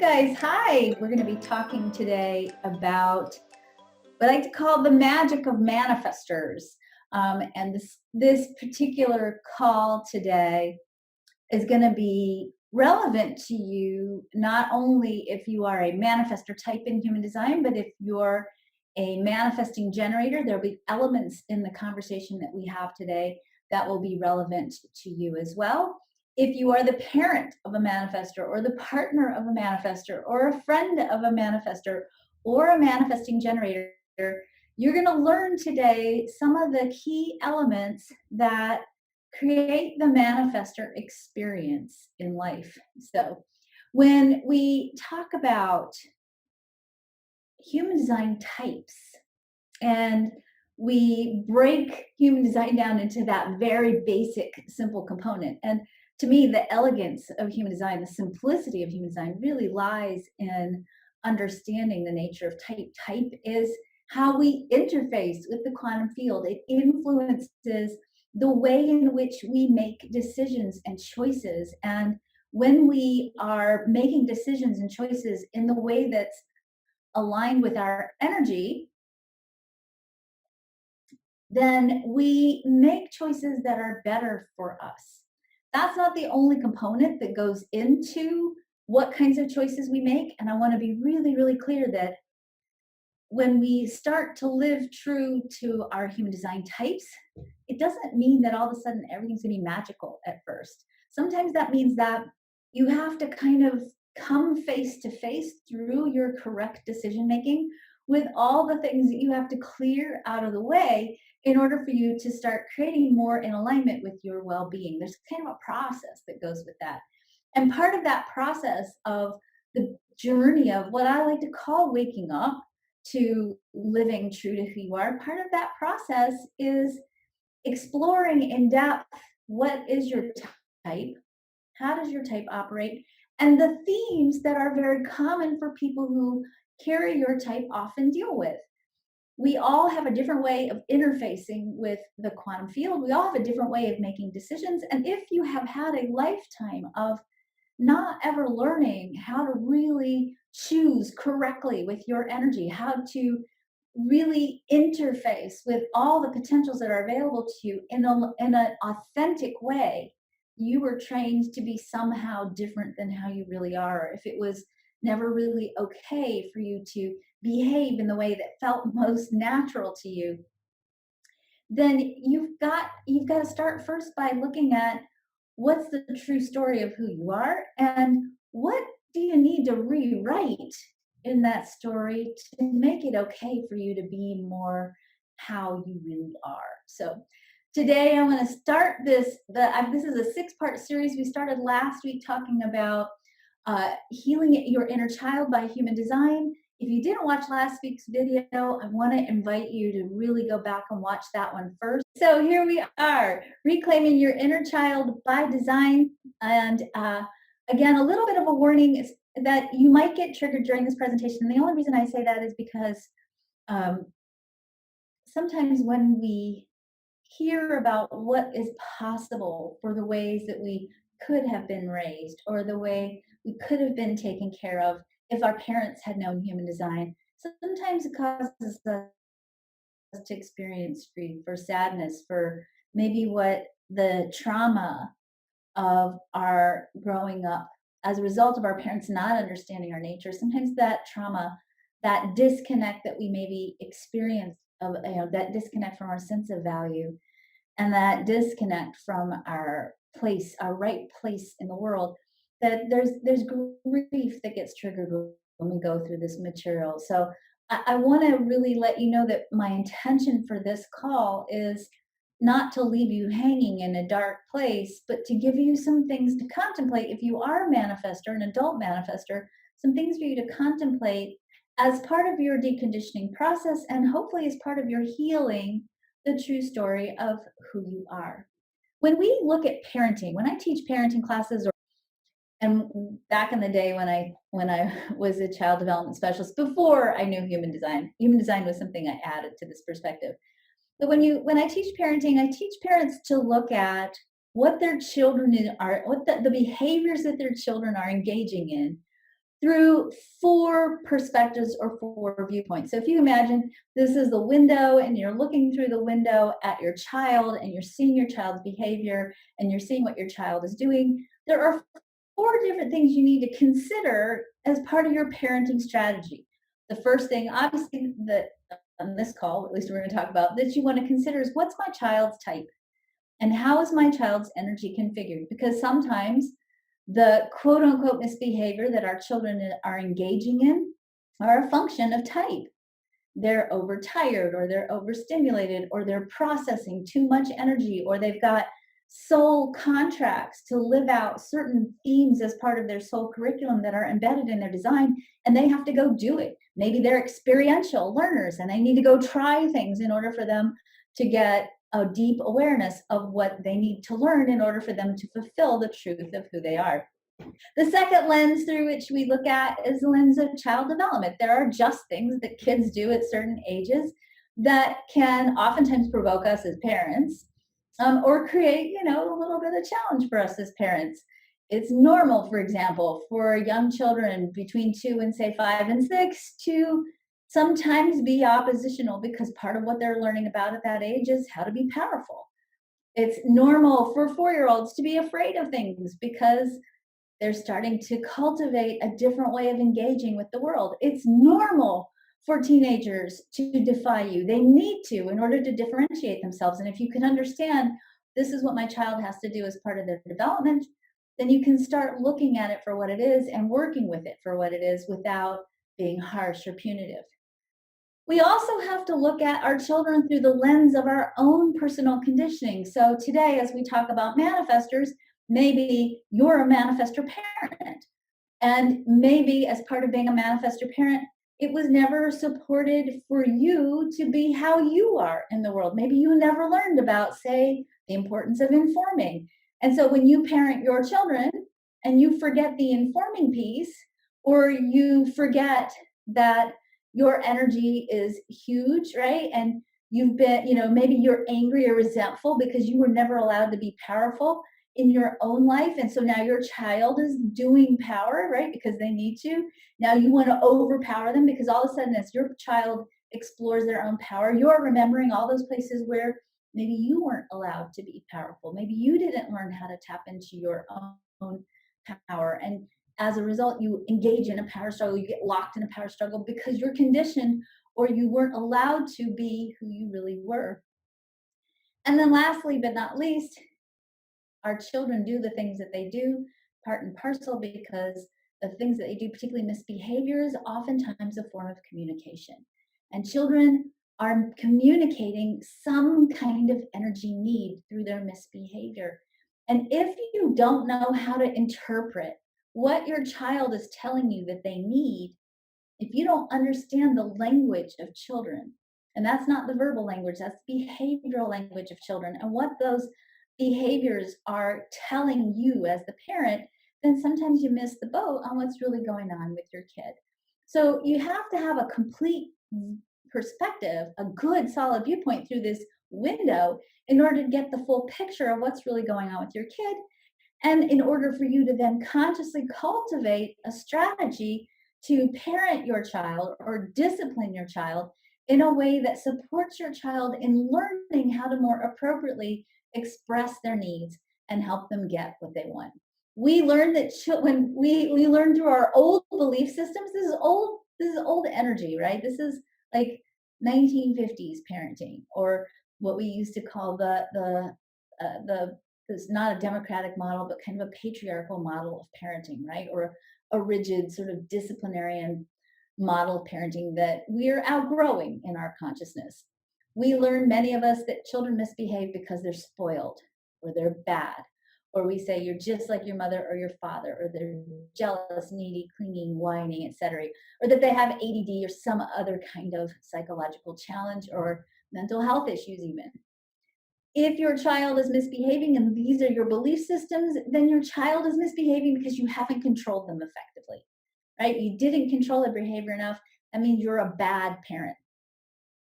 guys. Hi. We're going to be talking today about what I like to call the magic of manifestors. And this particular call today is going to be relevant to you, not only if you are a manifestor type in human design, but if you're a manifesting generator. There'll be elements in the conversation that we have today that will be relevant to you as well. If you are the parent of a manifestor, or the partner of a manifestor, or a friend of a manifestor, or a manifesting generator, you're going to learn today some of the key elements that create the manifestor experience in life. So when we talk about human design types, and we break human design down into that very basic, simple component. And to me, the elegance of human design, the simplicity of human design really lies in understanding the nature of type. Type is how we interface with the quantum field. It influences the way in which we make decisions and choices. And when we are making decisions and choices in the way that's aligned with our energy, then we make choices that are better for us. That's not the only component that goes into what kinds of choices we make. And I want to be really, really clear that when we start to live true to our human design types, it doesn't mean that all of a sudden everything's going to be magical at first. Sometimes that means that you have to kind of come face to face through your correct decision making with all the things that you have to clear out of the way in order for you to start creating more in alignment with your well-being. There's kind of a process that goes with that. And part of that process of the journey of what I like to call waking up to living true to who you are, part of that process is exploring in depth what is your type, how does your type operate, and the themes that are very common for people who carry your type often deal with. We all have a different way of interfacing with the quantum field. We all have a different way of making decisions. And if you have had a lifetime of not ever learning how to really choose correctly with your energy, how to really interface with all the potentials that are available to you in an authentic way, you were trained to be somehow different than how you really are. If it was never really okay for you to behave in the way that felt most natural to you, then you've got to start first by looking at what's the true story of who you are, and what do you need to rewrite in that story to make it okay for you to be more how you really are. So today I'm going to start this. This is a 6-part series. We started last week talking about healing your inner child by human design. If you didn't watch last week's video, I want to invite you to really go back and watch that one first. So here we are, reclaiming your inner child by design. And again, a little bit of a warning is that you might get triggered during this presentation. The only reason I say that is because sometimes when we hear about what is possible for the ways that we could have been raised, or the way we could have been taken care of if our parents had known human design, sometimes it causes us to experience grief or sadness for maybe what the trauma of our growing up as a result of our parents not understanding our nature. Sometimes that trauma, that disconnect that we maybe experience of, that disconnect from our sense of value, and that disconnect from our place, our right place in the world, that there's grief that gets triggered when we go through this material. So I want to really let you know that my intention for this call is not to leave you hanging in a dark place, but to give you some things to contemplate. If you are a manifestor, an adult manifestor, some things for you to contemplate as part of your deconditioning process, and hopefully as part of your healing the true story of who you are. When we look at parenting, when I teach parenting classes, and back in the day when I was a child development specialist, before I knew human design was something I added to this perspective. But when I teach parenting, I teach parents to look at what their children are, what the behaviors that their children are engaging in through 4 perspectives or 4 viewpoints. So if you imagine this is the window and you're looking through the window at your child and you're seeing your child's behavior and you're seeing what your child is doing, there are 4 different things you need to consider as part of your parenting strategy. The first thing, obviously, that on this call, at least we're going to talk about, that you want to consider is what's my child's type and how is my child's energy configured? Because sometimes the quote unquote misbehavior that our children are engaging in are a function of type. They're overtired or they're overstimulated or they're processing too much energy or they've got soul contracts to live out certain themes as part of their soul curriculum that are embedded in their design, and they have to go do it. Maybe they're experiential learners and they need to go try things in order for them to get a deep awareness of what they need to learn in order for them to fulfill the truth of who they are. The second lens through which we look at is the lens of child development. There are just things that kids do at certain ages that can oftentimes provoke us as parents, or create, a little bit of challenge for us as parents. It's normal, for example, for young children between 2 and say 5 and 6 to sometimes be oppositional because part of what they're learning about at that age is how to be powerful. It's normal for 4-year-olds to be afraid of things because they're starting to cultivate a different way of engaging with the world. It's normal for teenagers to defy you. They need to in order to differentiate themselves. And if you can understand this is what my child has to do as part of their development, then you can start looking at it for what it is and working with it for what it is without being harsh or punitive. We also have to look at our children through the lens of our own personal conditioning. So today, as we talk about manifestors, maybe you're a manifestor parent. And maybe as part of being a manifestor parent, it was never supported for you to be how you are in the world. Maybe you never learned about, say, the importance of informing. And so when you parent your children and you forget the informing piece, or you forget that your energy is huge, right? And you've been, maybe you're angry or resentful because you were never allowed to be powerful in your own life. And so now your child is doing power, right? Because they need to. Now you want to overpower them because all of a sudden, as your child explores their own power, you're remembering all those places where maybe you weren't allowed to be powerful. Maybe you didn't learn how to tap into your own power. And as a result, you engage in a power struggle, you get locked in a power struggle because you're conditioned or you weren't allowed to be who you really were. And then lastly, but not least, our children do the things that they do part and parcel because the things that they do, particularly misbehavior, is oftentimes a form of communication. And children are communicating some kind of energy need through their misbehavior. And if you don't know how to interpret what your child is telling you that they need, if you don't understand the language of children, and that's not the verbal language, that's the behavioral language of children, and what those behaviors are telling you as the parent, then sometimes you miss the boat on what's really going on with your kid. So you have to have a complete perspective, a good solid viewpoint through this window in order to get the full picture of what's really going on with your kid. And in order for you to then consciously cultivate a strategy to parent your child or discipline your child in a way that supports your child in learning how to more appropriately express their needs and help them get what they want. We learned that when we learn through our old belief systems, this is old energy, right? This is like 1950s parenting, or what we used to call the it's not a democratic model, but kind of a patriarchal model of parenting, right? Or a rigid sort of disciplinarian model of parenting that we're outgrowing in our consciousness. We learn, many of us, that children misbehave because they're spoiled or they're bad. Or we say you're just like your mother or your father, or they're jealous, needy, clinging, whining, etc. Or that they have ADD or some other kind of psychological challenge or mental health issues even. If your child is misbehaving and these are your belief systems, then your child is misbehaving because you haven't controlled them effectively, right? You didn't control their behavior enough. That means you're a bad parent.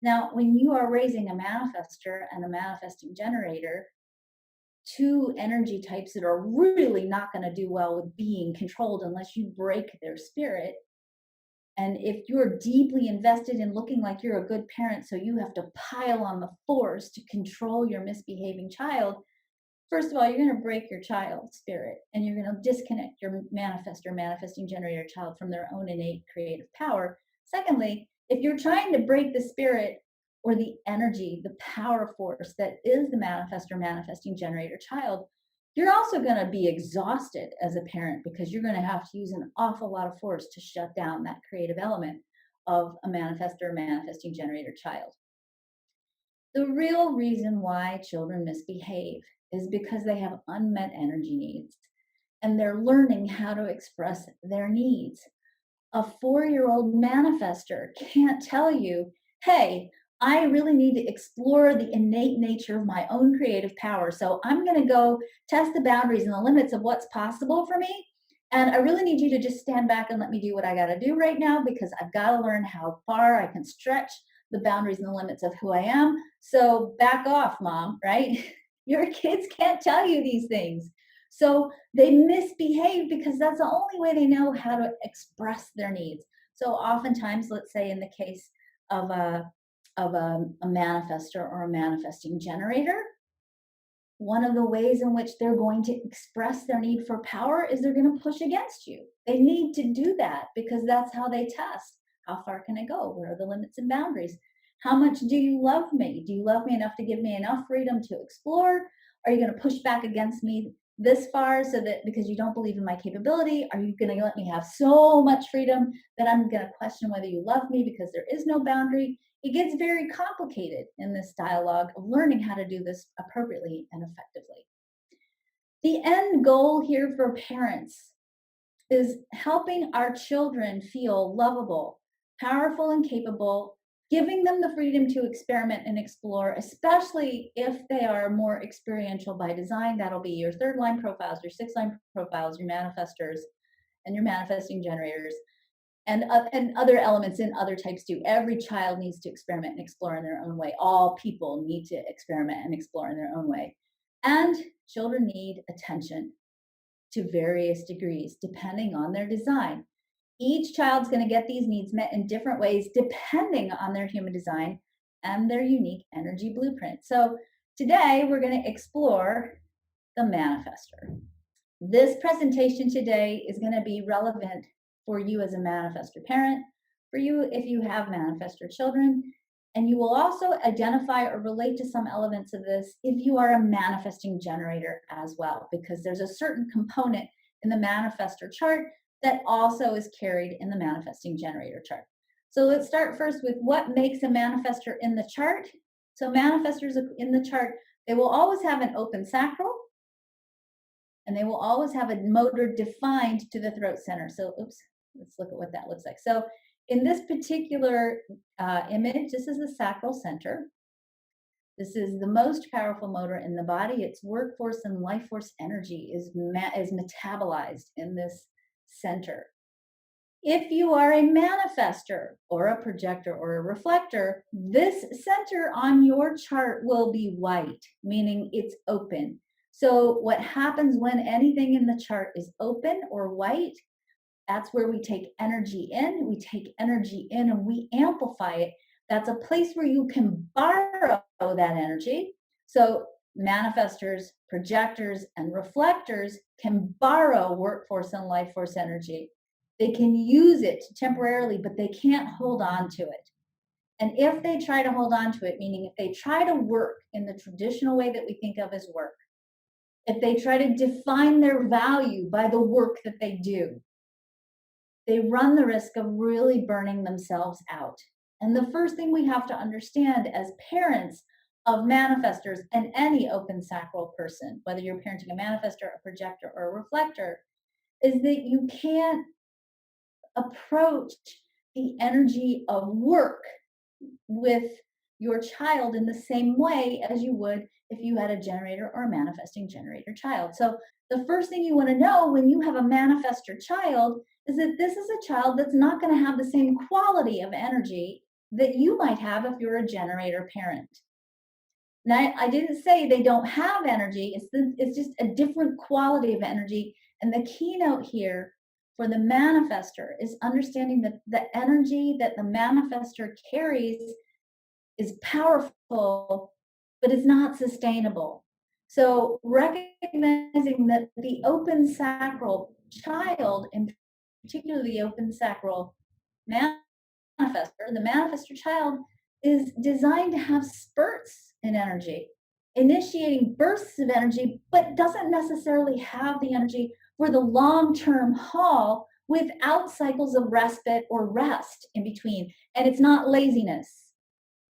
Now, when you are raising a manifestor and a manifesting generator, two energy types that are really not going to do well with being controlled unless you break their spirit. And if you're deeply invested in looking like you're a good parent, so you have to pile on the force to control your misbehaving child, first of all, you're going to break your child's spirit and you're going to disconnect your manifestor, manifesting generator child from their own innate creative power. Secondly, if you're trying to break the spirit or the energy, the power force that is the manifestor, manifesting generator child, you're also going to be exhausted as a parent because you're going to have to use an awful lot of force to shut down that creative element of a manifestor, manifesting generator child. The real reason why children misbehave is because they have unmet energy needs and they're learning how to express their needs. A 4-year-old manifestor can't tell you, hey, I really need to explore the innate nature of my own creative power. So I'm going to go test the boundaries and the limits of what's possible for me. And I really need you to just stand back and let me do what I got to do right now because I've got to learn how far I can stretch the boundaries and the limits of who I am. So back off, mom, right? Your kids can't tell you these things. So they misbehave because that's the only way they know how to express their needs. So oftentimes, let's say in the case of a manifestor or a manifesting generator, one of the ways in which they're going to express their need for power is they're going to push against you. They need to do that because that's how they test. How far can I go? Where are the limits and boundaries? How much do you love me? Do you love me enough to give me enough freedom to explore? Are you going to push back against me this far so that because you don't believe in my capability, are you going to let me have so much freedom that I'm going to question whether you love me because there is no boundary? It gets very complicated in this dialogue of learning how to do this appropriately and effectively. The end goal here for parents is helping our children feel lovable, powerful, and capable, giving them the freedom to experiment and explore, especially if they are more experiential by design. That'll be your third line profiles, your sixth line profiles, your manifestors, and your manifesting generators. And other elements in other types too. Every child needs to experiment and explore in their own way. All people need to experiment and explore in their own way. And children need attention to various degrees, depending on their design. Each child's going to get these needs met in different ways, depending on their human design and their unique energy blueprint. So today we're going to explore the manifestor. This presentation today is going to be relevant for you as a manifestor parent, for you if you have manifestor children, and you will also identify or relate to some elements of this if you are a manifesting generator as well, because there's a certain component in the manifestor chart that also is carried in the manifesting generator chart. So let's start first with what makes a manifestor in the chart. So manifestors in the chart, they will always have an open sacral, and they will always have a motor defined to the throat center. So, let's look at what that looks like. So in this particular image, this is the sacral center. This is the most powerful motor in the body. Its workforce and life force energy is metabolized in this center. If you are a manifestor or a projector or a reflector, this center on your chart will be white, meaning it's open. So what happens when anything in the chart is open or white, that's where we take energy in. We take energy in and we amplify it. That's a place where you can borrow that energy. So manifestors, projectors, and reflectors can borrow workforce and life force energy. They can use it temporarily, but they can't hold on to it. And if they try to hold on to it, meaning if they try to work in the traditional way that we think of as work, if they try to define their value by the work that they do, they run the risk of really burning themselves out. And the first thing we have to understand as parents of manifestors and any open sacral person, whether you're parenting a manifestor, a projector, or a reflector, is that you can't approach the energy of work with your child in the same way as you would if you had a generator or a manifesting generator child. So the first thing you want to know when you have a manifestor child is that this is a child that's not going to have the same quality of energy that you might have if you're a generator parent. Now, I didn't say they don't have energy. It's just a different quality of energy. And the keynote here for the manifester is understanding that the energy that the manifester carries is powerful, but it's not sustainable. So recognizing that the open sacral child, and particularly the open sacral manifestor, the manifestor child is designed to have spurts in energy, initiating bursts of energy, but doesn't necessarily have the energy for the long term haul without cycles of respite or rest in between. And it's not laziness,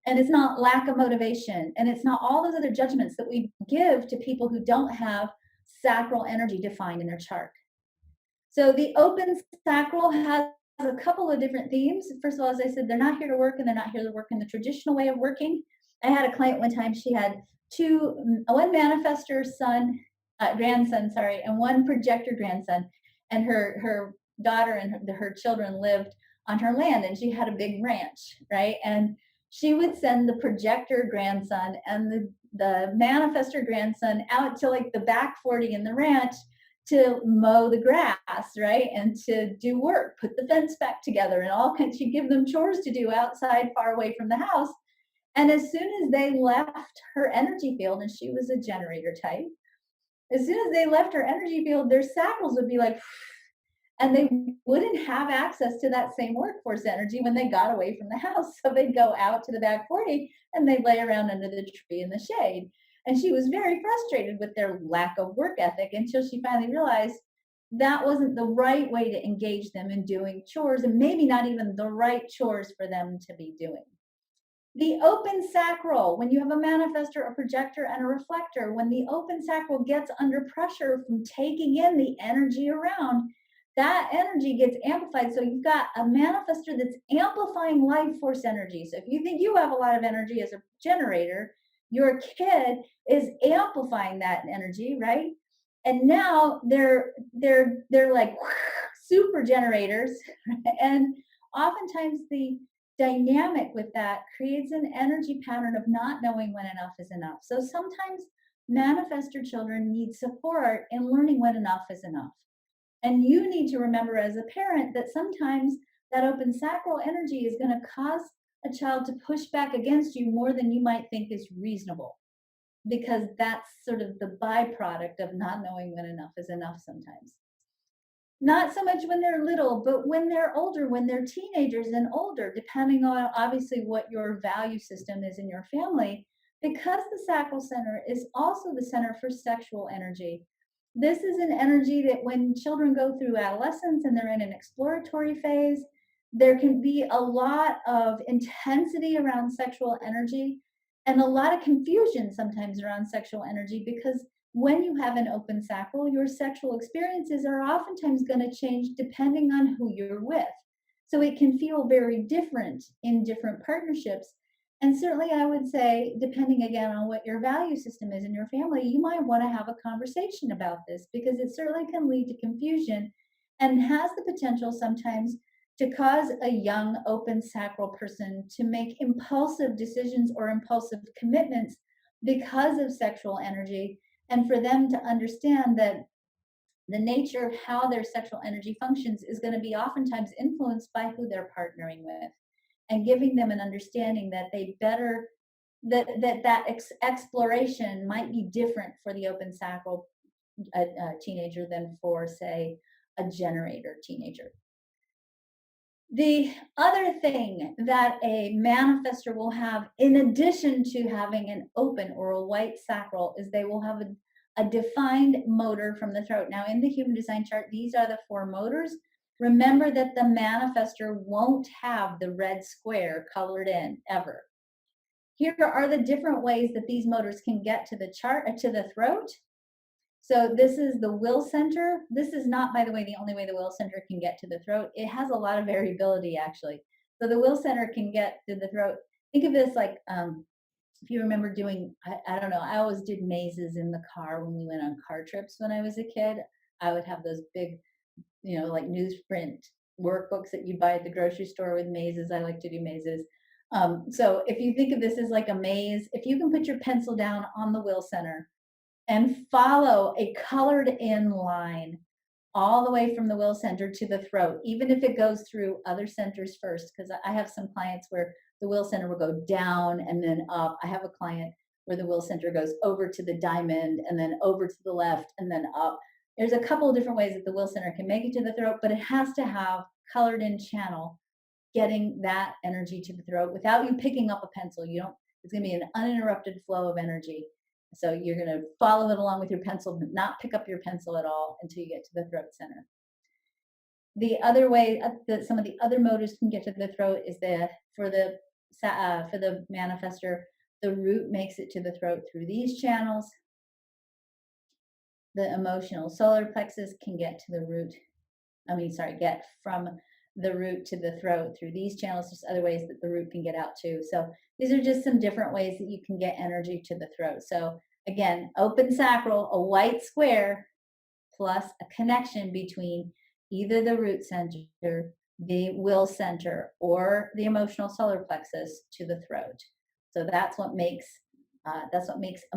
and it's not lack of motivation, and it's not all those other judgments that we give to people who don't have sacral energy defined in their chart. So the open sacral has a couple of different themes. First of all, as I said, they're not here to work, and they're not here to work in the traditional way of working. I had a client one time, she had one manifestor son, grandson, sorry, and one projector grandson. And her daughter and her children lived on her land, and she had a big ranch, right? And she would send the projector grandson and the manifestor grandson out to like the back 40 in the ranch to mow the grass, right? And to do work, put the fence back together and all kinds. She'd give them chores to do outside far away from the house. And as soon as they left her energy field, and she was a generator type, as soon as they left her energy field, their sacrals would be like, and they wouldn't have access to that same workforce energy when they got away from the house. So they'd go out to the back 40 and they'd lay around under the tree in the shade. And she was very frustrated with their lack of work ethic until she finally realized that wasn't the right way to engage them in doing chores, and maybe not even the right chores for them to be doing. The open sacral, when you have a manifestor, a projector, and a reflector, when the open sacral gets under pressure from taking in the energy around, that energy gets amplified. So you've got a manifestor that's amplifying life force energy. So if you think you have a lot of energy as a generator, your kid is amplifying that energy, right? And now they're like super generators, and oftentimes the dynamic with that creates an energy pattern of not knowing when enough is enough. So sometimes manifestor children need support in learning when enough is enough. And you need to remember as a parent that sometimes that open sacral energy is going to cause a child to push back against you more than you might think is reasonable, because that's sort of the byproduct of not knowing when enough is enough sometimes. Not so much when they're little, but when they're older, when they're teenagers and older, depending on obviously what your value system is in your family, because the sacral center is also the center for sexual energy. This is an energy that when children go through adolescence and they're in an exploratory phase, there can be a lot of intensity around sexual energy and a lot of confusion sometimes around sexual energy, because when you have an open sacral, your sexual experiences are oftentimes going to change depending on who you're with. So it can feel very different in different partnerships. And certainly, I would say, depending again on what your value system is in your family, you might want to have a conversation about this, because it certainly can lead to confusion and has the potential sometimes to cause a young open sacral person to make impulsive decisions or impulsive commitments because of sexual energy, and for them to understand that the nature of how their sexual energy functions is going to be oftentimes influenced by who they're partnering with, and giving them an understanding that they better exploration might be different for the open sacral teenager than for, say, a generator teenager. The other thing that a manifestor will have, in addition to having an open or a white sacral, is they will have a defined motor from the throat. Now, in the human design chart, these are the 4 motors. Remember that the manifestor won't have the red square colored in ever. Here are the different ways that these motors can get to the chart, to the throat. So this is the will center. This is not, by the way, the only way the will center can get to the throat. It has a lot of variability, actually. So the will center can get to the throat. Think of this like, if you remember doing, I don't know, I always did mazes in the car when we went on car trips when I was a kid. I would have those big, like newsprint workbooks that you buy at the grocery store with mazes. I like to do mazes. So if you think of this as like a maze, if you can put your pencil down on the will center and follow a colored in line all the way from the will center to the throat, even if it goes through other centers first, because I have some clients where the will center will go down and then up. I have a client where the will center goes over to the diamond and then over to the left and then up. There's a couple of different ways that the will center can make it to the throat, but it has to have colored in channel getting that energy to the throat without you picking up a pencil. You don't, it's going to be an uninterrupted flow of energy. So you're going to follow it along with your pencil, but not pick up your pencil at all until you get to the throat center. The other way that some of the other motors can get to the throat is for the manifestor, the root makes it to the throat through these channels. The emotional solar plexus can get to the root. Get from the root to the throat through these channels. There's other ways that the root can get out too. So these are just some different ways that you can get energy to the throat. So again, open sacral, a white square, plus a connection between either the root center, the will center, or the emotional solar plexus to the throat. So that's what makes a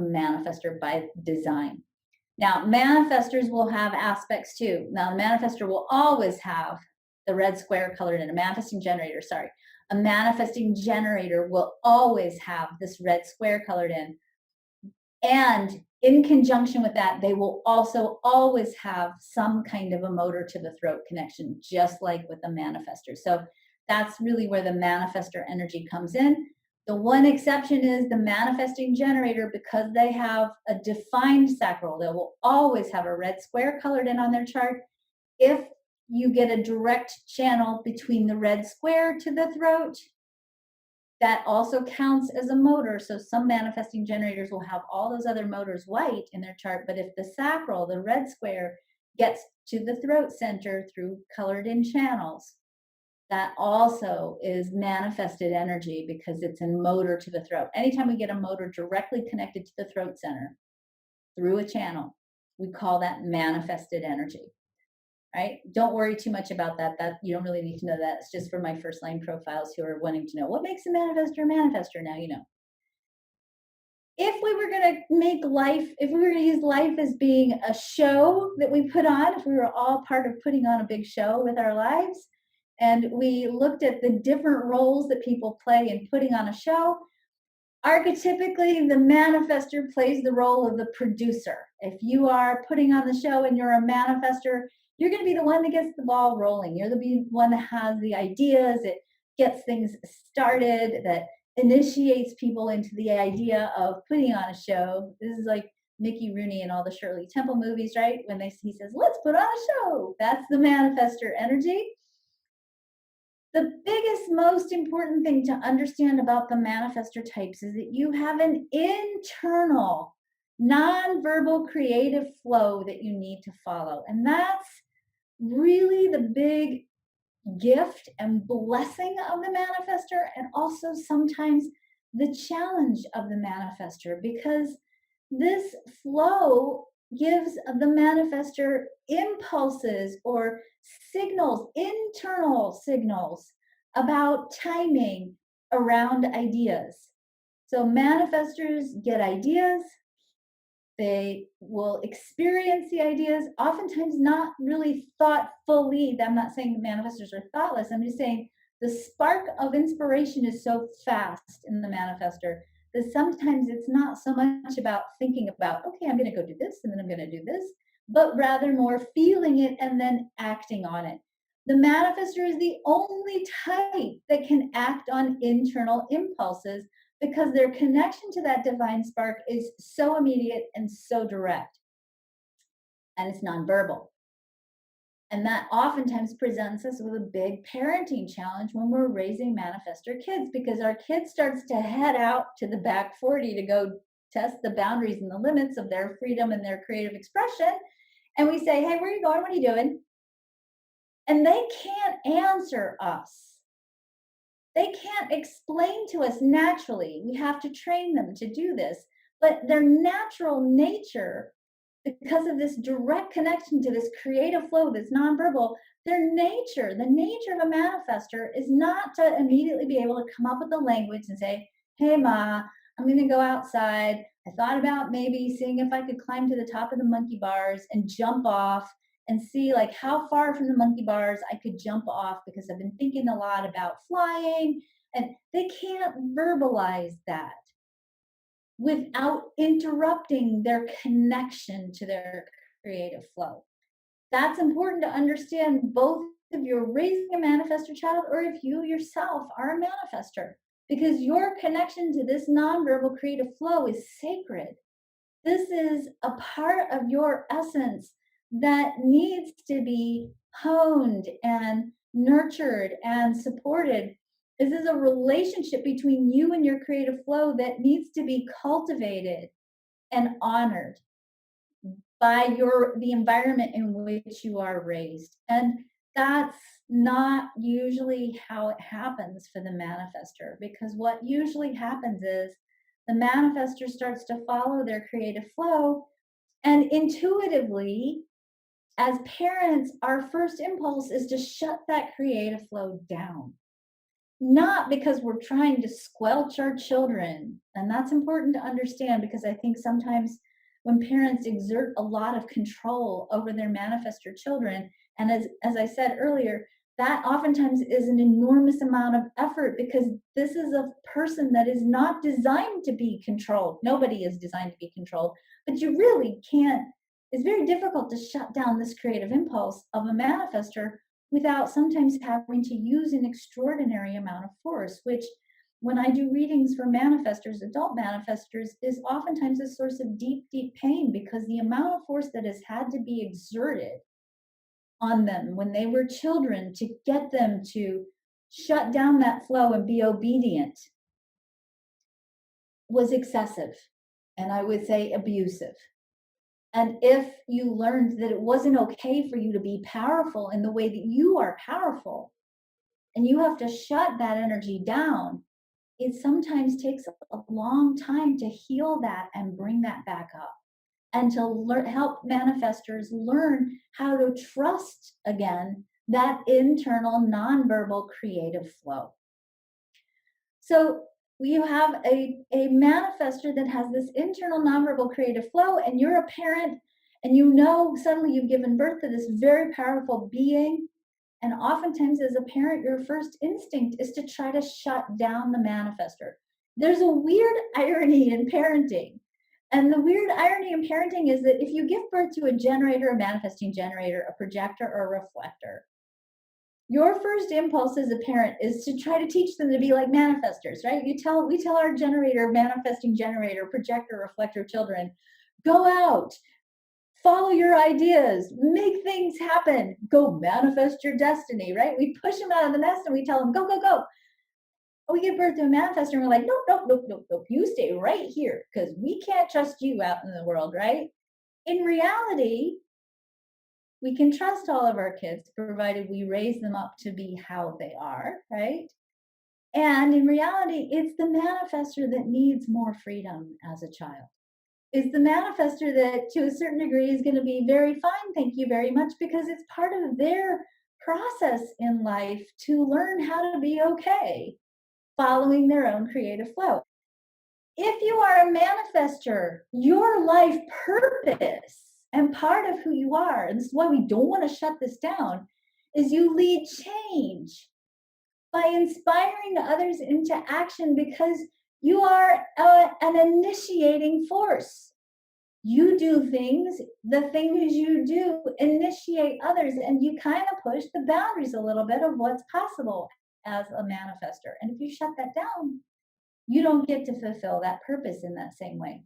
manifestor by design. Now, manifestors will have aspects too. Now, the manifestor will always have the red square colored in. A manifesting generator will always have this red square colored in. And in conjunction with that, they will also always have some kind of a motor to the throat connection, just like with the manifestor. So that's really where the manifestor energy comes in. The one exception is the manifesting generator, because they have a defined sacral. They will always have a red square colored in on their chart. If you get a direct channel between the red square to the throat, that also counts as a motor. So some manifesting generators will have all those other motors white in their chart, but if the sacral, the red square, gets to the throat center through colored in channels, that also is manifested energy because it's a motor to the throat. Anytime we get a motor directly connected to the throat center through a channel, we call that manifested energy. Right? Don't worry too much about that. That you don't really need to know that. It's just for my first line profiles who are wanting to know what makes a manifestor. Now you know. If we were going to make life, if we were to use life as being a show that we put on, if we were all part of putting on a big show with our lives, and we looked at the different roles that people play in putting on a show, archetypically, the manifestor plays the role of the producer. If you are putting on the show and you're a manifestor, you're going to be the one that gets the ball rolling. You're the one that has the ideas, it gets things started, that initiates people into the idea of putting on a show. This is like Mickey Rooney and all the Shirley Temple movies, right? When he says, let's put on a show. That's the manifestor energy. The biggest, most important thing to understand about the manifestor types is that you have an internal, nonverbal creative flow that you need to follow. And that's really the big gift and blessing of the manifestor, and also sometimes the challenge of the manifestor, because this flow gives the manifestor impulses or signals, internal signals about timing around ideas. So manifestors get ideas, they will experience the ideas, oftentimes not really thoughtfully. I'm not saying the manifestors are thoughtless. I'm just saying the spark of inspiration is so fast in the manifestor that sometimes it's not so much about thinking about, okay, I'm going to go do this and then I'm going to do this, but rather more feeling it and then acting on it. The manifestor is the only type that can act on internal impulses because their connection to that divine spark is so immediate and so direct, and it's nonverbal. And that oftentimes presents us with a big parenting challenge when we're raising manifestor kids, because our kid starts to head out to the back 40 to go test the boundaries and the limits of their freedom and their creative expression. And we say, hey, where are you going? What are you doing? And they can't answer us. They can't explain to us naturally. We have to train them to do this. But their natural nature because of this direct connection to this creative flow that's nonverbal, their nature, the nature of a manifester is not to immediately be able to come up with the language and say, hey, Ma, I'm going to go outside. I thought about maybe seeing if I could climb to the top of the monkey bars and jump off and see like how far from the monkey bars I could jump off because I've been thinking a lot about flying. And they can't verbalize that without interrupting their connection to their creative flow. That's important to understand both if you're raising a manifestor child or if you yourself are a manifester, because your connection to this nonverbal creative flow is sacred. This is a part of your essence that needs to be honed and nurtured and supported. This is a relationship between you and your creative flow that needs to be cultivated and honored by the environment in which you are raised. And that's not usually how it happens for the manifester, because what usually happens is the manifester starts to follow their creative flow, and intuitively, as parents, our first impulse is to shut that creative flow down. Not because we're trying to squelch our children. And that's important to understand, because I think sometimes when parents exert a lot of control over their manifestor children, and as I said earlier, that oftentimes is an enormous amount of effort, because this is a person that is not designed to be controlled. Nobody is designed to be controlled, but you really can't. It's very difficult to shut down this creative impulse of a manifestor without sometimes having to use an extraordinary amount of force, which when I do readings for manifestors, adult manifestors, is oftentimes a source of deep, deep pain, because the amount of force that has had to be exerted on them when they were children to get them to shut down that flow and be obedient was excessive, and I would say abusive. And if you learned that it wasn't okay for you to be powerful in the way that you are powerful, and you have to shut that energy down, it sometimes takes a long time to heal that and bring that back up, and to help manifestors learn how to trust again that internal nonverbal creative flow. So you have a manifestor that has this internal nonverbal creative flow, and you're a parent, and you know suddenly you've given birth to this very powerful being. And oftentimes as a parent, your first instinct is to try to shut down the manifestor. There's a weird irony in parenting. And the weird irony in parenting is that if you give birth to a generator, a manifesting generator, a projector, or a reflector, your first impulse as a parent is to try to teach them to be like manifestors, right? We tell our generator, manifesting generator, projector, reflector children, go out, follow your ideas, make things happen, go manifest your destiny, right? We push them out of the nest and we tell them, go, go, go. We give birth to a manifestor and we're like, nope, nope, nope, nope, nope. You stay right here, because we can't trust you out in the world, right? In reality, we can trust all of our kids, provided we raise them up to be how they are, right? And in reality, it's the manifestor that needs more freedom as a child. It's the manifestor that, to a certain degree, is going to be very fine, thank you very much, because it's part of their process in life to learn how to be okay, following their own creative flow. If you are a manifestor, your life purpose and part of who you are, and this is why we don't want to shut this down, is you lead change by inspiring others into action, because you are an initiating force. You do things, the things you do initiate others, and you kind of push the boundaries a little bit of what's possible as a manifestor. And if you shut that down, you don't get to fulfill that purpose in that same way.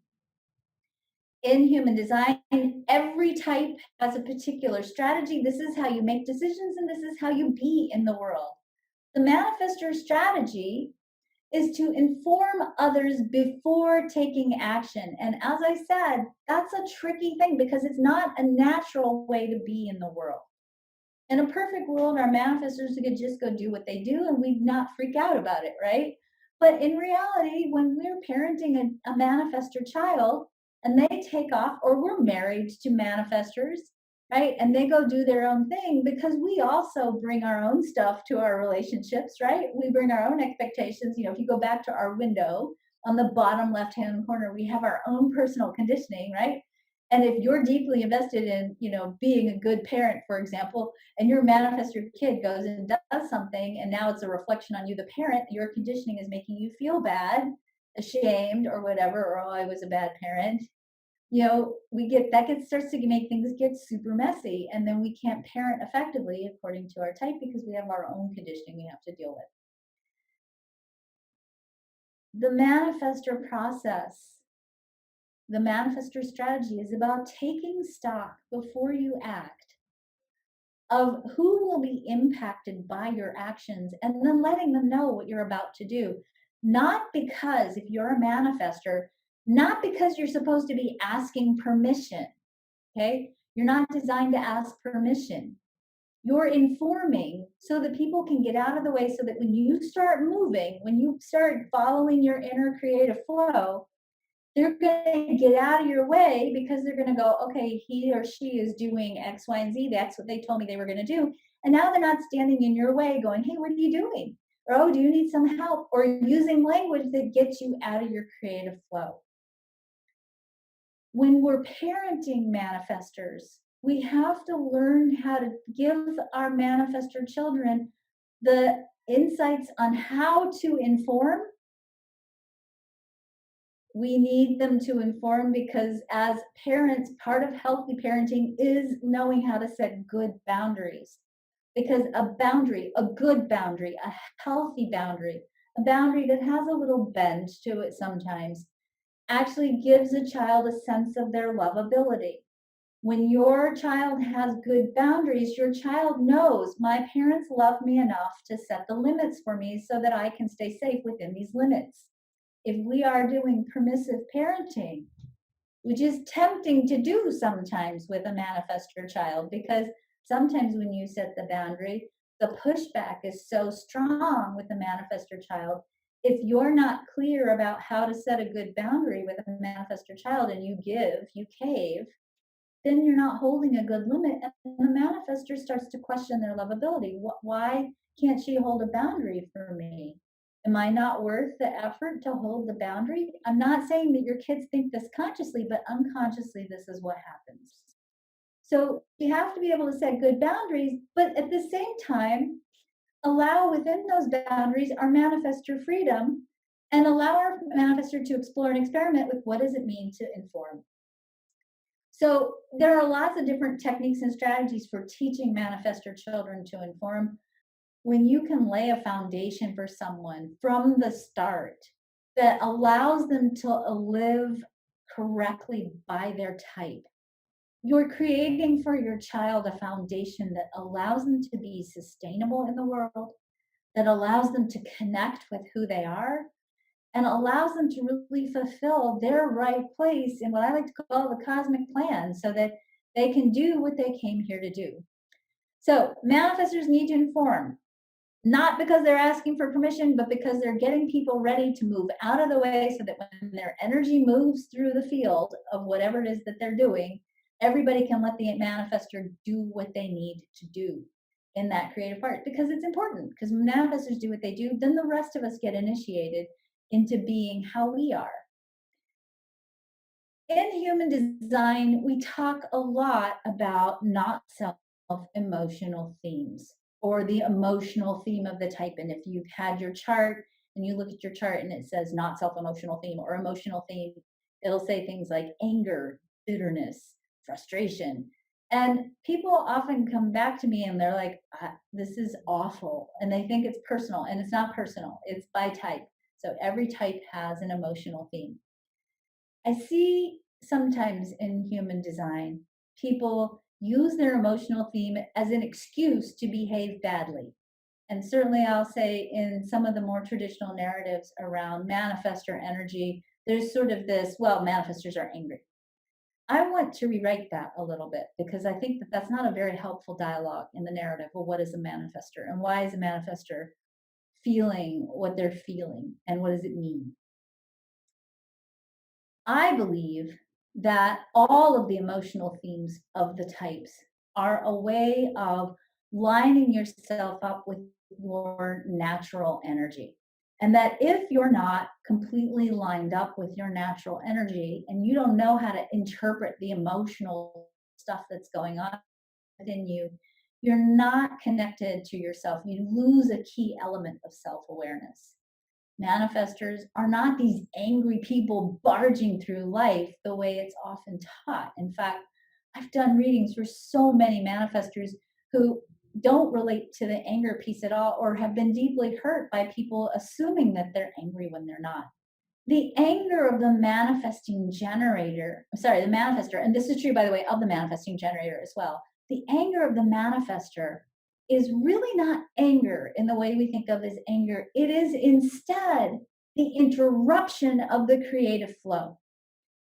In human design, every type has a particular strategy. This is how you make decisions, and this is how you be in the world. The manifestor strategy is to inform others before taking action. And as I said, that's a tricky thing, because it's not a natural way to be in the world. In a perfect world, our manifestors could just go do what they do and we'd not freak out about it, right? But in reality, when we're parenting a manifestor child, and they take off, or we're married to manifestors, right? And they go do their own thing because we also bring our own stuff to our relationships, right? We bring our own expectations. If you go back to our window on the bottom left-hand corner, we have our own personal conditioning, right? And if you're deeply invested in, being a good parent, for example, and your manifestor kid goes and does something, and now it's a reflection on you, the parent, your conditioning is making you feel bad, ashamed, or whatever, or oh, I was a bad parent. We get that gets starts to make things get super messy, and then we can't parent effectively according to our type because we have our own conditioning we have to deal with. The manifestor process, the manifestor strategy is about taking stock before you act of who will be impacted by your actions and then letting them know what you're about to do. Not because, if you're a manifestor, not because you're supposed to be asking permission, okay? You're not designed to ask permission. You're informing so that people can get out of the way so that when you start moving, when you start following your inner creative flow, they're going to get out of your way because they're going to go, okay, he or she is doing X, Y, and Z. That's what they told me they were going to do. And now they're not standing in your way going, hey, what are you doing? Or, oh, do you need some help? Or using language that gets you out of your creative flow. When we're parenting manifestors, we have to learn how to give our manifestor children the insights on how to inform. We need them to inform because as parents, part of healthy parenting is knowing how to set good boundaries. Because a boundary, a good boundary, a healthy boundary, a boundary that has a little bend to it sometimes, actually gives a child a sense of their lovability. When your child has good boundaries, your child knows my parents love me enough to set the limits for me so that I can stay safe within these limits. If we are doing permissive parenting, which is tempting to do sometimes with a manifestor child, because sometimes when you set the boundary, the pushback is so strong with the manifestor child. If you're not clear about how to set a good boundary with a manifestor child and you cave, then you're not holding a good limit. And the manifestor starts to question their lovability. Why can't she hold a boundary for me? Am I not worth the effort to hold the boundary? I'm not saying that your kids think this consciously, but unconsciously, this is what happens. So you have to be able to set good boundaries, but at the same time, allow within those boundaries our manifestor freedom and allow our manifestor to explore and experiment with what does it mean to inform. So there are lots of different techniques and strategies for teaching manifestor children to inform. When you can lay a foundation for someone from the start that allows them to live correctly by their type, you're creating for your child a foundation that allows them to be sustainable in the world, that allows them to connect with who they are, and allows them to really fulfill their right place in what I like to call the cosmic plan so that they can do what they came here to do. So manifestors need to inform, not because they're asking for permission, but because they're getting people ready to move out of the way so that when their energy moves through the field of whatever it is that they're doing, everybody can let the manifestor do what they need to do in that creative part, because it's important. Because when manifestors do what they do, then the rest of us get initiated into being how we are. In human design, we talk a lot about not self-emotional themes or the emotional theme of the type. And if you've had your chart and you look at your chart and it says not self-emotional theme or emotional theme, it'll say things like anger, bitterness, frustration. And people often come back to me and they're like, this is awful. And they think it's personal, and it's not personal, it's by type. So every type has an emotional theme. I see sometimes in human design, people use their emotional theme as an excuse to behave badly. And certainly I'll say in some of the more traditional narratives around manifestor energy, there's sort of this, well, manifestors are angry. I want to rewrite that a little bit because I think that that's not a very helpful dialogue in the narrative. Well, what is a manifestor and why is a manifestor feeling what they're feeling and what does it mean? I believe that all of the emotional themes of the types are a way of lining yourself up with your natural energy. And that if you're not completely lined up with your natural energy and you don't know how to interpret the emotional stuff that's going on within you, you're not connected to yourself. You lose a key element of self awareness. Manifestors are not these angry people barging through life the way it's often taught. In fact, I've done readings for so many manifestors who don't relate to the anger piece at all or have been deeply hurt by people assuming that they're angry when they're not. The anger of the manifesting generator, sorry, the manifestor, and this is true, by the way, of the manifesting generator as well. The anger of the manifestor is really not anger in the way we think of as anger. It is instead the interruption of the creative flow.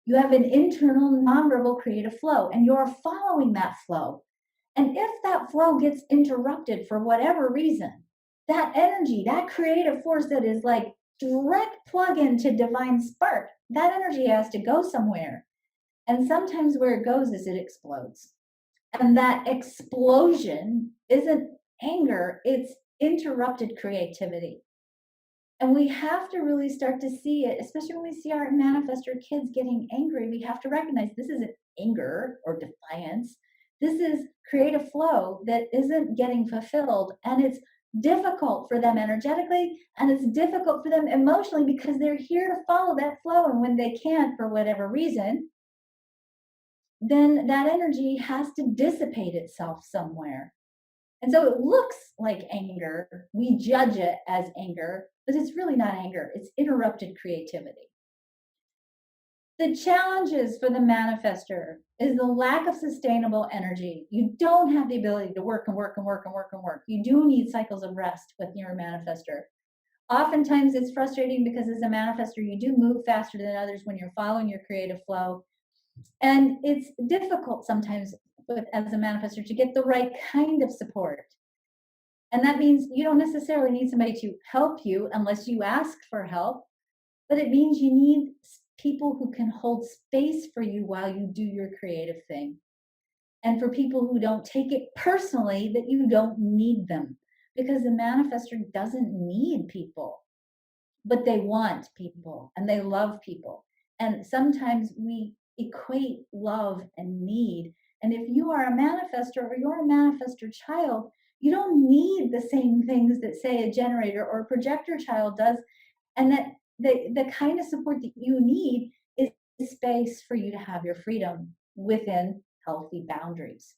You have an internal nonverbal creative flow, and you're following that flow. And if that flow gets interrupted for whatever reason, that energy, that creative force that is like direct plug into divine spark, that energy has to go somewhere. And sometimes where it goes is it explodes. And that explosion isn't anger, it's interrupted creativity. And we have to really start to see it, especially when we see our manifestor kids getting angry. We have to recognize this isn't anger or defiance. This is creative flow that isn't getting fulfilled. And it's difficult for them energetically and it's difficult for them emotionally because they're here to follow that flow. And when they can't, for whatever reason, then that energy has to dissipate itself somewhere. And so it looks like anger. We judge it as anger, but it's really not anger. It's interrupted creativity. The challenges for the manifester is the lack of sustainable energy. You don't have the ability to work and work and work and work and work. You do need cycles of rest with your manifester. Oftentimes it's frustrating because as a manifester, you do move faster than others when you're following your creative flow. And it's difficult sometimes as a manifester to get the right kind of support. And that means you don't necessarily need somebody to help you unless you ask for help, but it means you need people who can hold space for you while you do your creative thing. And for people who don't take it personally that you don't need them, because the manifestor doesn't need people, but they want people and they love people. And sometimes we equate love and need. And if you are a manifestor or you're a manifestor child, you don't need the same things that, say, a generator or a projector child does. And that the kind of support that you need is space for you to have your freedom within healthy boundaries.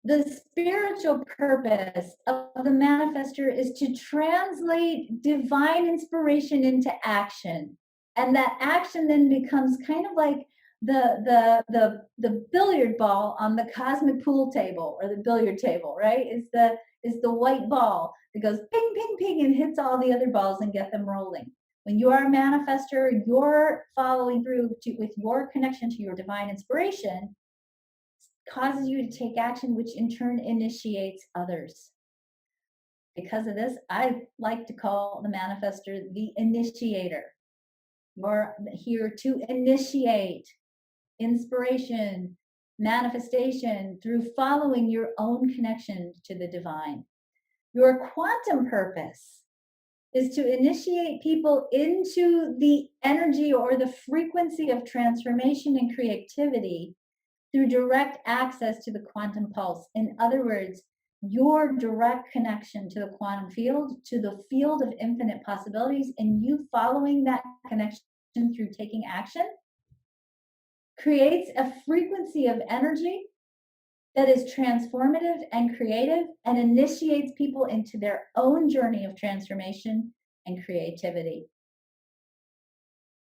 The spiritual purpose of the manifestor is to translate divine inspiration into action. And that action then becomes kind of like the billiard ball on the cosmic pool table or the billiard table, right? It's the white ball that goes ping, ping, ping and hits all the other balls and get them rolling. When you are a manifestor, you're following through with your connection to your divine inspiration causes you to take action, which in turn initiates others. Because of this, I like to call the manifestor the initiator. You're here to initiate inspiration, manifestation through following your own connection to the divine. Your quantum purpose is to initiate people into the energy or the frequency of transformation and creativity through direct access to the quantum pulse. In other words, your direct connection to the quantum field, to the field of infinite possibilities, and you following that connection through taking action creates a frequency of energy that is transformative and creative and initiates people into their own journey of transformation and creativity.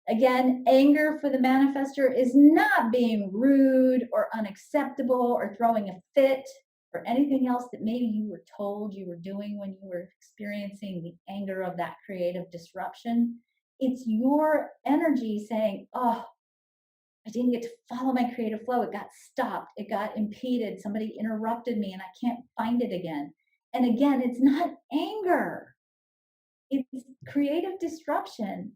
Again, anger for the manifestor is not being rude or unacceptable or throwing a fit or anything else that maybe you were told you were doing when you were experiencing the anger of that creative disruption. It's your energy saying, oh, I didn't get to follow my creative flow. It got stopped. It got impeded. Somebody interrupted me and I can't find it again. And again, it's not anger. It's creative disruption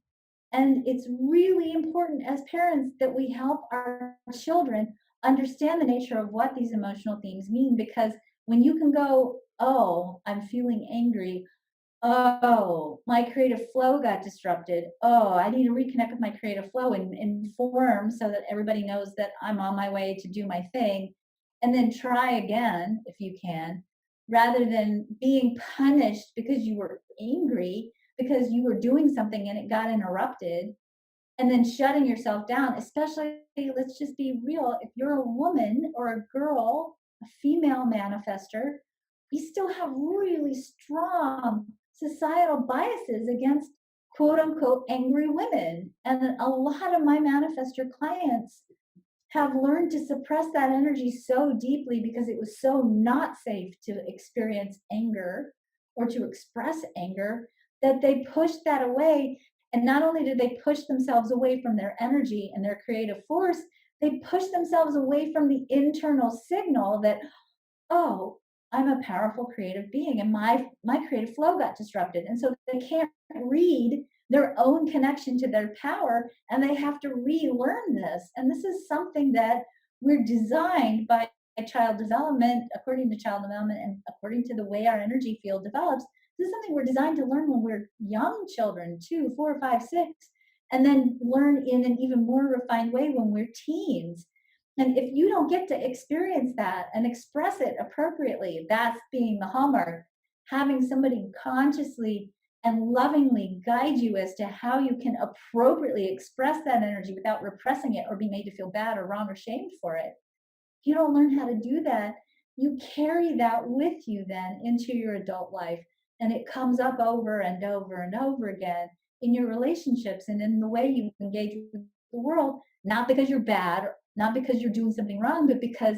And it's really important as parents that we help our children understand the nature of what these emotional themes mean, because when you can go, oh, I'm feeling angry. Oh, my creative flow got disrupted. Oh, I need to reconnect with my creative flow and inform so that everybody knows that I'm on my way to do my thing. And then try again if you can, rather than being punished because you were angry, because you were doing something and it got interrupted, and then shutting yourself down. Especially, let's just be real, if you're a woman or a girl, a female manifester, we still have really strong societal biases against quote unquote angry women. And a lot of my manifester clients have learned to suppress that energy so deeply because it was so not safe to experience anger or to express anger, that they pushed that away. And not only did they push themselves away from their energy and their creative force, they pushed themselves away from the internal signal that, oh, I'm a powerful creative being and my creative flow got disrupted. And so they can't read their own connection to their power, and they have to relearn this. And this is something that we're designed by child development, according to child development and according to the way our energy field develops. This is something we're designed to learn when we're young children, 2, 4, 5, 6, and then learn in an even more refined way when we're teens. And if you don't get to experience that and express it appropriately, that's being the hallmark. Having somebody consciously and lovingly guide you as to how you can appropriately express that energy without repressing it or be made to feel bad or wrong or shamed for it. If you don't learn how to do that, you carry that with you then into your adult life. And it comes up over and over and over again in your relationships and in the way you engage with the world, not because you're bad, not because you're doing something wrong, but because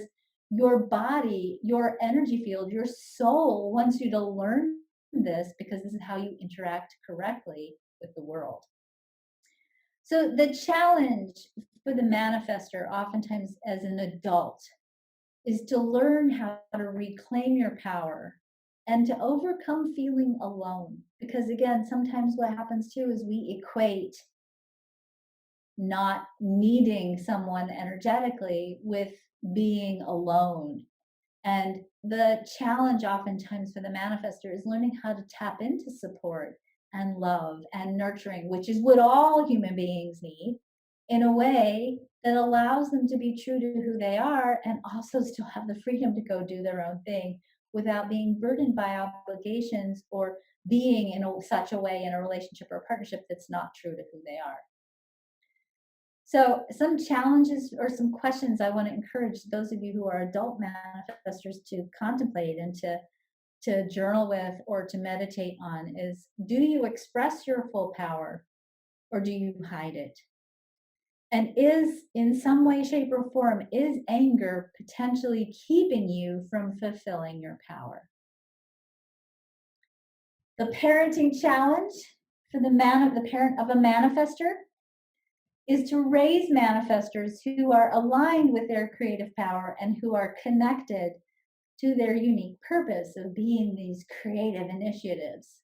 your body, your energy field, your soul wants you to learn this, because this is how you interact correctly with the world. So the challenge for the manifester, oftentimes as an adult, is to learn how to reclaim your power and to overcome feeling alone. Because again, sometimes what happens too is we equate not needing someone energetically with being alone. And the challenge oftentimes for the manifester is learning how to tap into support and love and nurturing, which is what all human beings need, in a way that allows them to be true to who they are and also still have the freedom to go do their own thing without being burdened by obligations or being in such a way in a relationship or a partnership that's not true to who they are. So, some challenges or some questions I want to encourage those of you who are adult manifestors to contemplate and to journal with or to meditate on is, do you express your full power or do you hide it? And is, in some way, shape, or form, is anger potentially keeping you from fulfilling your power? The parenting challenge for the parent of a manifester is to raise manifestors who are aligned with their creative power and who are connected to their unique purpose of being these creative initiatives.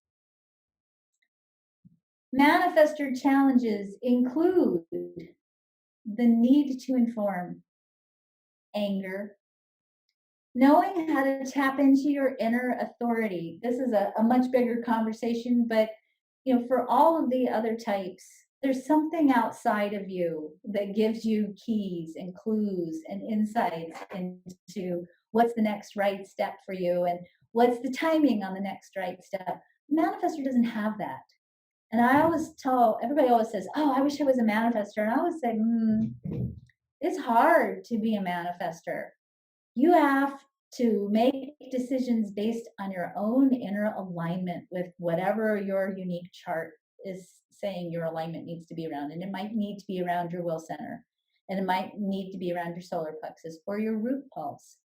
Manifestor challenges include the need to inform anger, knowing how to tap into your inner authority. This is a much bigger conversation, but for all of the other types, there's something outside of you that gives you keys and clues and insights into what's the next right step for you and what's the timing on the next right step. Manifestor doesn't have that. And I always tell everybody, always says, oh, I wish I was a manifestor. And I always say, it's hard to be a manifestor. You have to make decisions based on your own inner alignment with whatever your unique chart is saying your alignment needs to be around. And it might need to be around your will center, and it might need to be around your solar plexus or your root pulse.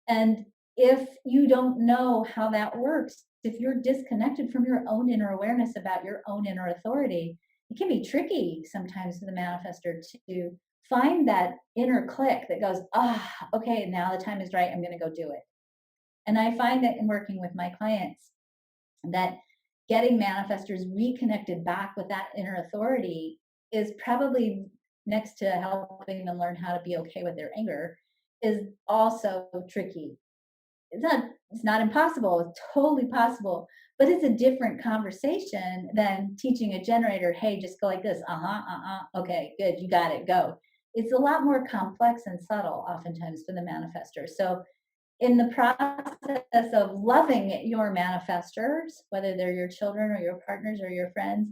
And if you don't know how that works, if you're disconnected from your own inner awareness about your own inner authority, it can be tricky sometimes for the manifestor to find that inner click that goes, okay, now the time is right. I'm going to go do it. And I find that in working with my clients that getting manifestors reconnected back with that inner authority is probably, next to helping them learn how to be okay with their anger, is also tricky. It's not impossible, it's totally possible, but it's a different conversation than teaching a generator, hey, just go like this, okay, good, you got it, go. It's a lot more complex and subtle oftentimes for the manifestor. So in the process of loving your manifestors, whether they're your children or your partners or your friends,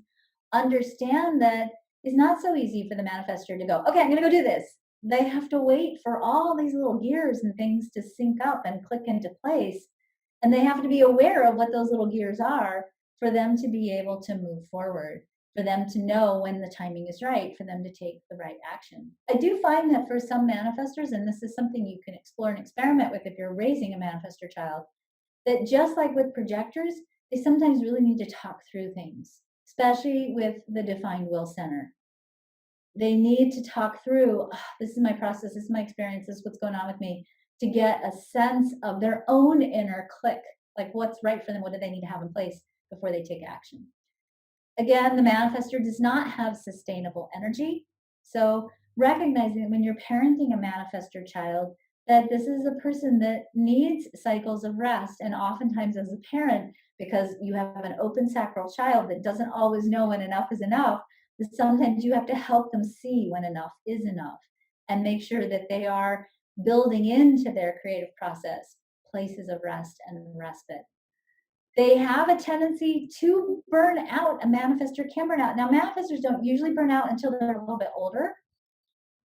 understand that it's not so easy for the manifestor to go, okay, I'm going to go do this. They have to wait for all these little gears and things to sync up and click into place. And they have to be aware of what those little gears are for them to be able to move forward, for them to know when the timing is right, for them to take the right action. I do find that for some manifestors, and this is something you can explore and experiment with if you're raising a manifestor child, that just like with projectors, they sometimes really need to talk through things, especially with the defined will center. They need to talk through, this is my process, this is my experience, this is what's going on with me, to get a sense of their own inner click, like what's right for them, what do they need to have in place before they take action. Again, the manifestor does not have sustainable energy. So recognizing when you're parenting a manifestor child, that this is a person that needs cycles of rest. And oftentimes as a parent, because you have an open sacral child that doesn't always know when enough is enough, that sometimes you have to help them see when enough is enough and make sure that they are building into their creative process places of rest and respite. They have a tendency to burn out. A manifestor can burn out. Now, manifestors don't usually burn out until they're a little bit older,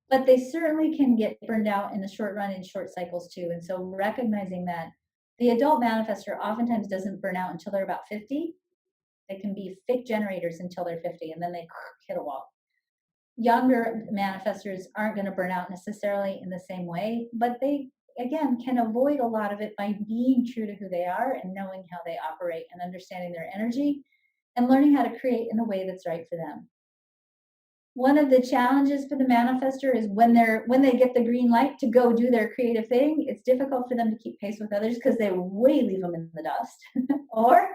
but they certainly can get burned out in the short run in short cycles too. And so recognizing that the adult manifestor oftentimes doesn't burn out until they're about 50. They can be fake generators until they're 50 and then they hit a wall. Younger manifestors aren't going to burn out necessarily in the same way, but they again can avoid a lot of it by being true to who they are and knowing how they operate and understanding their energy and learning how to create in the way that's right for them. One of the challenges for the manifestor is when they get the green light to go do their creative thing, it's difficult for them to keep pace with others because they way leave them in the dust. Or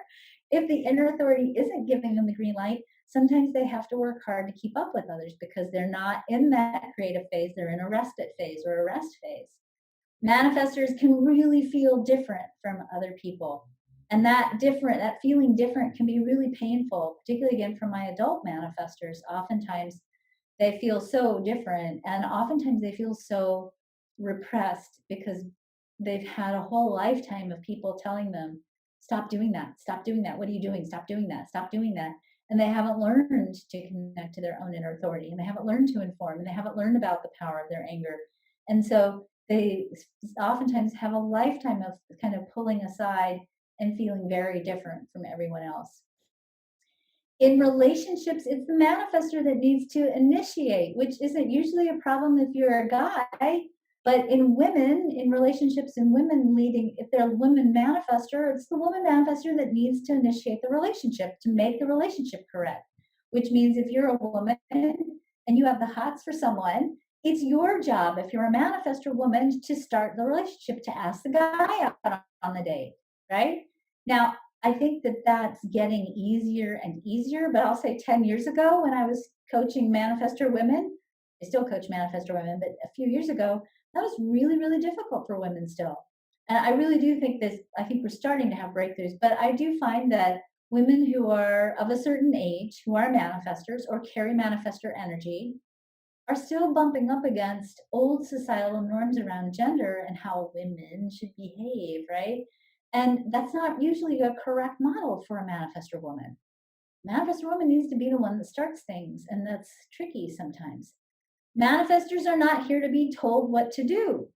if the inner authority isn't giving them the green light, sometimes they have to work hard to keep up with others because they're not in that creative phase, they're in a respite phase or a rest phase. Manifestors can really feel different from other people. And that feeling different can be really painful, particularly again for my adult manifestors. Oftentimes they feel so different and oftentimes they feel so repressed because they've had a whole lifetime of people telling them, stop doing that, stop doing that, what are you doing, stop doing that, stop doing that. And they haven't learned to connect to their own inner authority, and they haven't learned to inform, and they haven't learned about the power of their anger. And so they oftentimes have a lifetime of kind of pulling aside and feeling very different from everyone else. In relationships, it's the manifestor that needs to initiate, which isn't usually a problem if you're a guy. But in women, in relationships, in women leading, if they're a women manifestor, it's the woman manifestor that needs to initiate the relationship to make the relationship correct. Which means if you're a woman and you have the hots for someone, it's your job, if you're a manifestor woman, to start the relationship, to ask the guy out on the date, right? Now, I think that that's getting easier and easier, but I'll say 10 years ago when I was coaching manifestor women, I still coach manifestor women, but a few years ago, that was really, really difficult for women still. And I really do think I think we're starting to have breakthroughs, but I do find that women who are of a certain age, who are manifestors or carry manifestor energy, are still bumping up against old societal norms around gender and how women should behave, right? And that's not usually a correct model for a manifestor woman. Manifestor woman needs to be the one that starts things, and that's tricky sometimes. Manifestors are not here to be told what to do.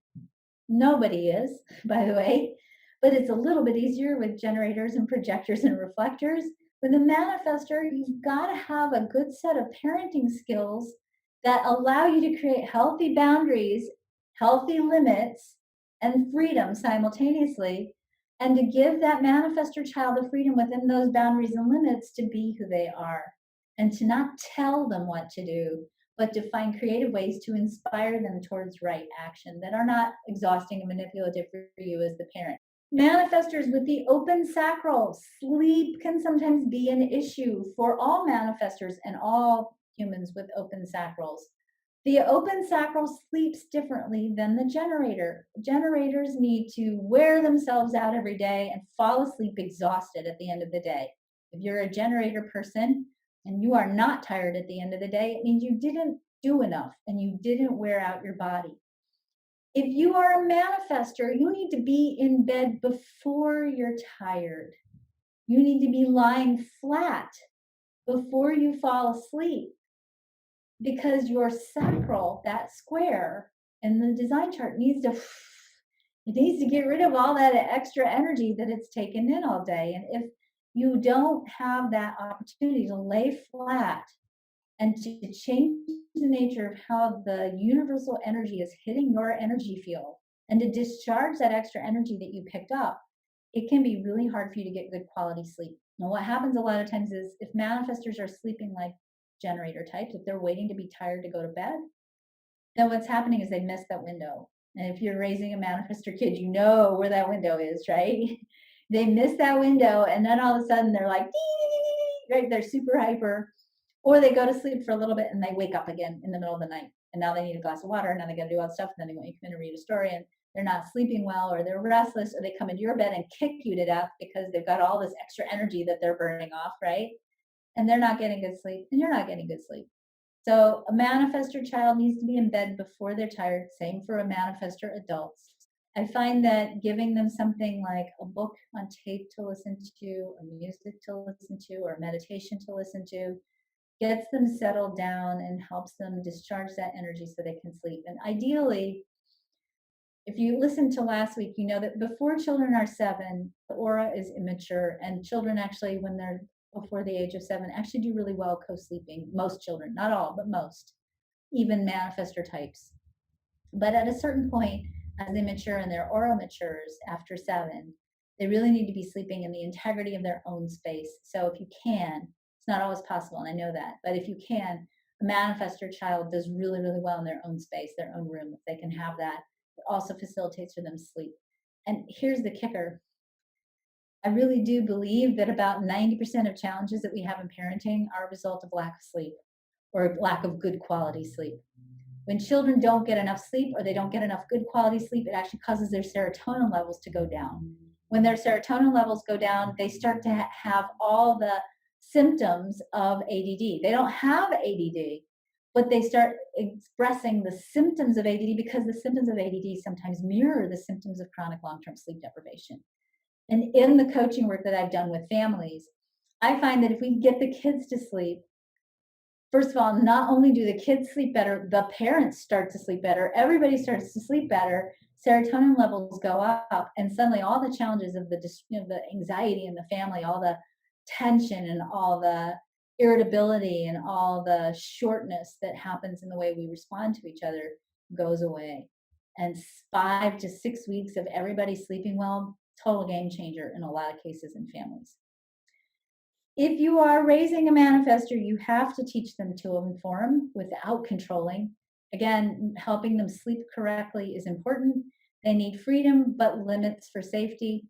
Nobody is, by the way, but it's a little bit easier with generators and projectors and reflectors. With a manifestor, you've got to have a good set of parenting skills that allow you to create healthy boundaries, healthy limits, and freedom simultaneously, and to give that manifestor child the freedom within those boundaries and limits to be who they are and to not tell them what to do, but to find creative ways to inspire them towards right action that are not exhausting and manipulative for you as the parent. Manifestors with the open sacral, sleep can sometimes be an issue for all manifestors and all humans with open sacrals. The open sacral sleeps differently than the generator. Generators need to wear themselves out every day and fall asleep exhausted at the end of the day. If you're a generator person and you are not tired at the end of the day, it means you didn't do enough and you didn't wear out your body. If you are a manifestor, you need to be in bed before you're tired. You need to be lying flat before you fall asleep because your sacral, that square in the design chart, it needs to get rid of all that extra energy that it's taken in all day. And if you don't have that opportunity to lay flat and to change the nature of how the universal energy is hitting your energy field and to discharge that extra energy that you picked up, it can be really hard for you to get good quality sleep. Now, what happens a lot of times is if manifestors are sleeping like generator types, if they're waiting to be tired to go to bed, then what's happening is they miss that window. And if you're raising a manifestor kid, you know where that window is, right? They miss that window, and then all of a sudden they're like, right? They're super hyper, or they go to sleep for a little bit and they wake up again in the middle of the night. And now they need a glass of water, and now they got to do all the stuff. And then they want you to come in and read a story, and they're not sleeping well, or they're restless, or they come into your bed and kick you to death because they've got all this extra energy that they're burning off, right? And they're not getting good sleep, and you're not getting good sleep. So a manifestor child needs to be in bed before they're tired. Same for a manifestor adults. I find that giving them something like a book on tape to listen to, or music to listen to, or meditation to listen to, gets them settled down and helps them discharge that energy so they can sleep. And ideally, if you listened to last week, you know that before children are 7, the aura is immature, and children actually, when they're before the age of 7, actually do really well co-sleeping. Most children, not all, but most, even manifestor types. But at a certain point, as they mature and their aura matures after 7, they really need to be sleeping in the integrity of their own space. So if you can, it's not always possible, and I know that, but if you can, a manifestor child does really, really well in their own space, their own room. If they can have that, it also facilitates for them sleep. And here's the kicker. I really do believe that about 90% of challenges that we have in parenting are a result of lack of sleep or lack of good quality sleep. When children don't get enough sleep or they don't get enough good quality sleep, it actually causes their serotonin levels to go down. When their serotonin levels go down, they start to have all the symptoms of ADD. They don't have ADD, but they start expressing the symptoms of ADD because the symptoms of ADD sometimes mirror the symptoms of chronic long-term sleep deprivation. And in the coaching work that I've done with families, I find that if we get the kids to sleep, first of all, not only do the kids sleep better, the parents start to sleep better, everybody starts to sleep better, serotonin levels go up, and suddenly all the challenges of the anxiety in the family, all the tension and all the irritability and all the shortness that happens in the way we respond to each other goes away. And 5 to 6 weeks of everybody sleeping well, total game changer in a lot of cases in families. If you are raising a manifestor, you have to teach them to inform without controlling. Again, helping them sleep correctly is important. They need freedom, but limits for safety.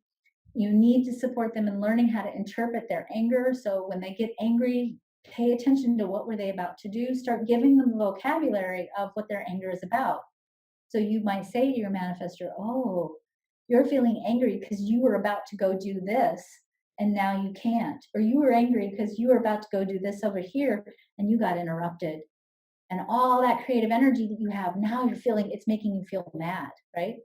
You need to support them in learning how to interpret their anger. So when they get angry, pay attention to what were they about to do. Start giving them the vocabulary of what their anger is about. So you might say to your manifestor, oh, you're feeling angry because you were about to go do this and now you can't. Or you were angry because you were about to go do this over here and you got interrupted. And all that creative energy that you have, now you're feeling it's making you feel mad, right?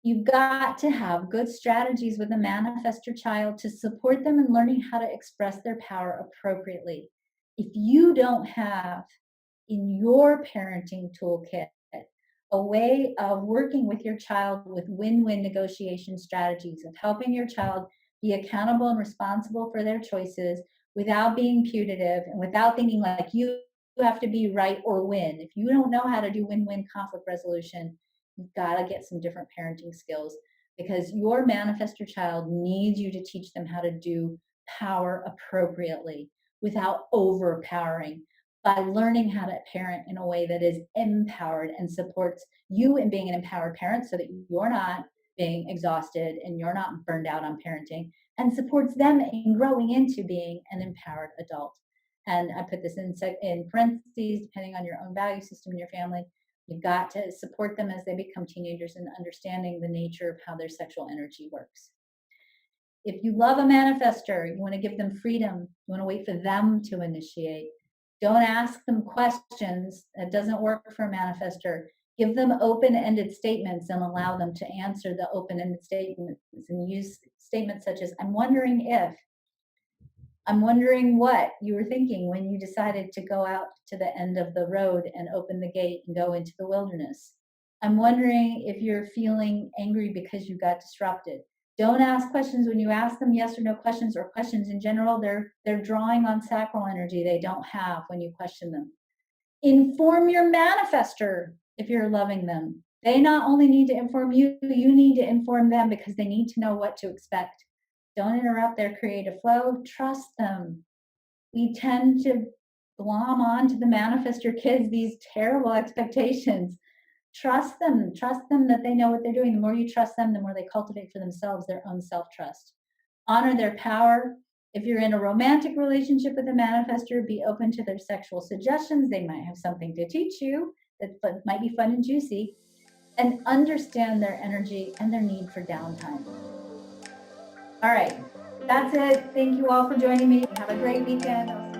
You've got to have good strategies with a manifestor child to support them in learning how to express their power appropriately. If you don't have in your parenting toolkit a way of working with your child with win-win negotiation strategies, of helping your child be accountable and responsible for their choices without being punitive and without thinking like you have to be right or win. If you don't know how to do win-win conflict resolution, you've got to get some different parenting skills because your manifestor child needs you to teach them how to do power appropriately without overpowering, by learning how to parent in a way that is empowered and supports you in being an empowered parent so that you're not being exhausted and you're not burned out on parenting, and supports them in growing into being an empowered adult. And I put this in parentheses, depending on your own value system in your family. You've got to support them as they become teenagers and understanding the nature of how their sexual energy works. If you love a manifestor, you want to give them freedom. You want to wait for them to initiate. Don't ask them questions. That doesn't work for a manifestor. Give them open-ended statements and allow them to answer the open-ended statements, and use statements such as, I'm wondering if, I'm wondering what you were thinking when you decided to go out to the end of the road and open the gate and go into the wilderness. I'm wondering if you're feeling angry because you got disrupted. Don't ask questions when you ask them yes or no questions, or questions in general. They're drawing on sacral energy they don't have when you question them. Inform your manifestor if you're loving them. They not only need to inform you, you need to inform them, because they need to know what to expect. Don't interrupt their creative flow. Trust them. We tend to glom on to the manifestor kids these terrible expectations. Trust them. Trust them that they know what they're doing. The more you trust them, the more they cultivate for themselves their own self-trust. Honor their power. If you're in a romantic relationship with a manifestor, be open to their sexual suggestions. They might have something to teach you that might be fun and juicy. And understand their energy and their need for downtime. All right, that's it. Thank you all for joining me. Have a great weekend.